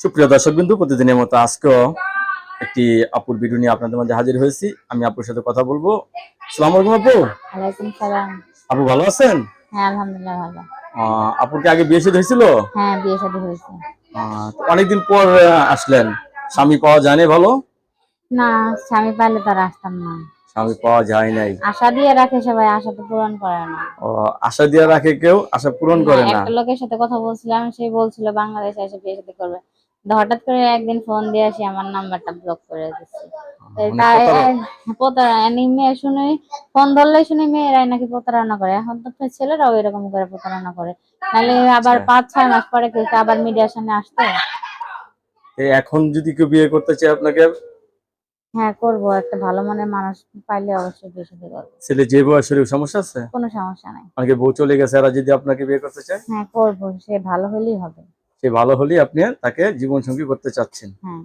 সুপ্রিয় দর্শকবৃন্দ, প্রতিদিনের মতো আজকেও একটি আপুর ভিডিও নিয়ে আপনাদের মাঝে হাজির হয়েছি। আমি আপুর সাথে কথা বলবো। আসসালামু আলাইকুম আপু। ওয়ালাইকুম সালাম। আপু ভালো আছেন? হ্যাঁ, আলহামদুলিল্লাহ ভালো। আপুর কি আগে বিয়ে শাদী হয়েছিল? হ্যাঁ, বিয়ে শাদী হয়েছে। তো অনেকদিন পর আসলেন, স্বামী পাওয়া যায়নি ভালো? না, স্বামী পাইলে তার আসতাম না। স্বামী পাওয়া যায় নাই? আশা দিয়ে রাখে সবাই, আশা তো পূরণ করে না। ও, আশা দিয়ে রাখে কেউ, আশা পূরণ না, করে না। একটা লোকের সাথে কথা বলছিলাম, সে বলছিল বাংলাদেশে এসে বিয়ে শাদী করবে। তো হঠাৎ করে একদিন ফোন দিয়ে আসি আমার নাম্বারটা ব্লক করে দিচ্ছে। মানে প্রতারক। প্রতারণা মেয়ে শুনে, ফোন ধরলেই শুনে মেয়েরাই নাকি প্রতারণা করে। এখন তো ছেলেরাও এরকম করে প্রতারণা করে। নাহলে আবার আচ্ছা। 5-6 মাস পরে কেউ আবার মিডিয়ার সামনে আসতো। এখন যদি কেউ বিয়ে করতে চায় আপনাকে? হ্যাঁ, করবো। একটা ভালো মনের মানুষ পাইলে অবশ্যই বিয়ে শাদী করবো। ছেলে যে বয়সের সমস্যা আছে? কোনো সমস্যা নাই। অনেকে বউ চলে গেছে, এরা যদি আপনাকে বিয়ে করতে চায়? হ্যাঁ, করবো। সে ভালো হলেই হবে। সে ভালো হলেই আপনি তাকে জীবন সঙ্গী করতে চাচ্ছেন? হ্যাঁ।